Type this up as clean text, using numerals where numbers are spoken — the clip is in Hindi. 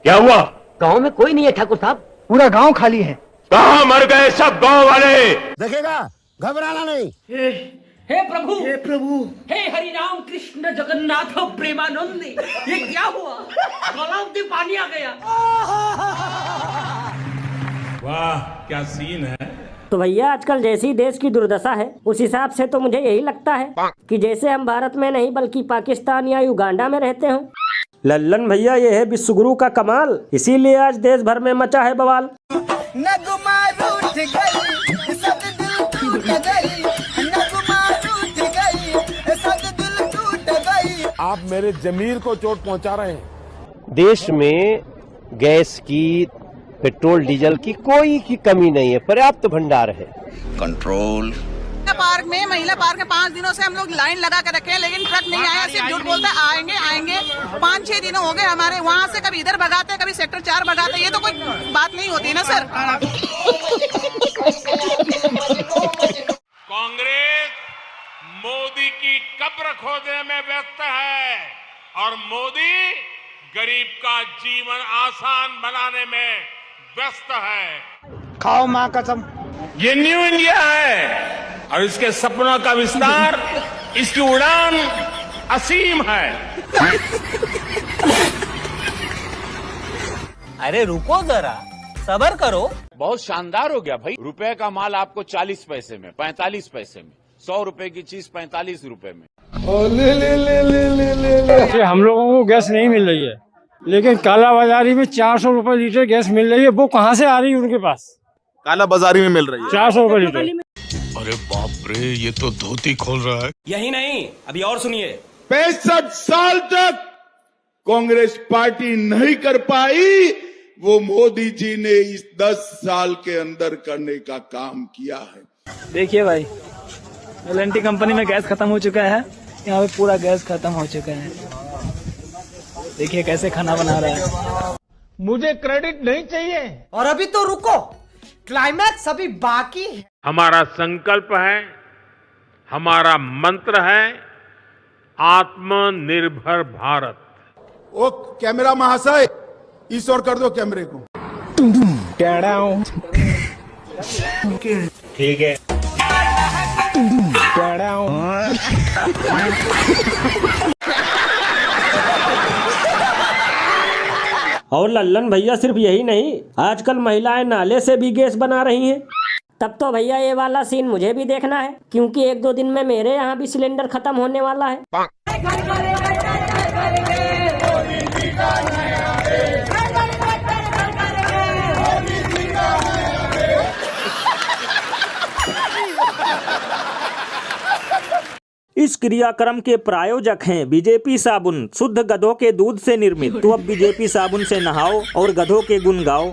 क्या हुआ? गांव में कोई नहीं है ठाकुर साहब, पूरा गांव खाली है। कहाँ मर गए सब गांव वाले? देखेगा, घबराना नहीं। हे प्रभु, हे हरि राम कृष्ण जगन्नाथ प्रेमानंद, ये क्या हुआ? गलाव में पानी आ गया। वाह क्या सीन है। तो भैया आजकल जैसी देश की दुर्दशा है उस हिसाब से तो मुझे यही लगता है कि जैसे हम भारत में नहीं बल्कि पाकिस्तान या युगांडा में रहते हो। लल्लन भैया ये है विश्वगुरु का कमाल, इसीलिए आज देश भर में मचा है बवाल। आप मेरे जमीर को चोट पहुंचा रहे हैं। देश में गैस की, पेट्रोल डीजल की कोई की कमी नहीं है, पर्याप्त भंडार है। कंट्रोल पार्क में, महिला पार्क में 5 दिनों से हम लोग लाइन लगा कर रखे हैं, लेकिन ट्रक नहीं आया। सिर्फ झूठ बोलता है आएंगे। 5-6 दिनों हो गए हमारे वहाँ से, कभी इधर भगाते कभी सेक्टर 4 भगाते। ये तो कोई बात नहीं होती ना सर। कांग्रेस मोदी की कब्र खोदने में व्यस्त है और मोदी गरीब का जीवन आसान बनाने में व्यस्त है। खाओ माँ कसम। ये न्यू इंडिया है और इसके सपनों का विस्तार, इसकी उड़ान असीम है। अरे रुको जरा, सब्र करो। बहुत शानदार हो गया भाई। रुपए का माल आपको 40 पैसे में, 45 पैसे में, 100 रुपए की चीज 45 रुपए में। हम लोगों को गैस नहीं मिल रही है, लेकिन काला बाजारी में 400 रुपए लीटर गैस मिल रही है। वो कहाँ से आ रही है उनके पास? काला बाजारी में मिल रही है 400 रुपए लीटर। अरे बाप रे, ये तो धोती खोल रहा है। यही नहीं, अभी और सुनिए। 65 साल तक कांग्रेस पार्टी नहीं कर पाई, वो मोदी जी ने इस 10 साल के अंदर करने का काम किया है। देखिए भाई, एल&टी कंपनी में गैस खत्म हो चुका है, यहाँ पे पूरा गैस खत्म हो चुका है। देखिए कैसे खाना बना रहा है। मुझे क्रेडिट नहीं चाहिए। और अभी तो रुको, क्लाइमैक्स अभी बाकी है। हमारा संकल्प है, हमारा मंत्र है आत्मनिर्भर भारत। ओ कैमरा महाशय, इस ओर कर दो कैमरे को। ठीक है। और लल्लन भैया सिर्फ यही नहीं, आजकल महिलाएं नाले से भी गैस बना रही हैं। तब तो भैया ये वाला सीन मुझे भी देखना है, क्योंकि 1-2 दिन में मेरे यहाँ भी सिलेंडर खत्म होने वाला है। इस क्रियाक्रम के प्रायोजक हैं बीजेपी साबुन, शुद्ध गधों के दूध से निर्मित। तो अब बीजेपी साबुन से नहाओ और गधों के गुण गाओ।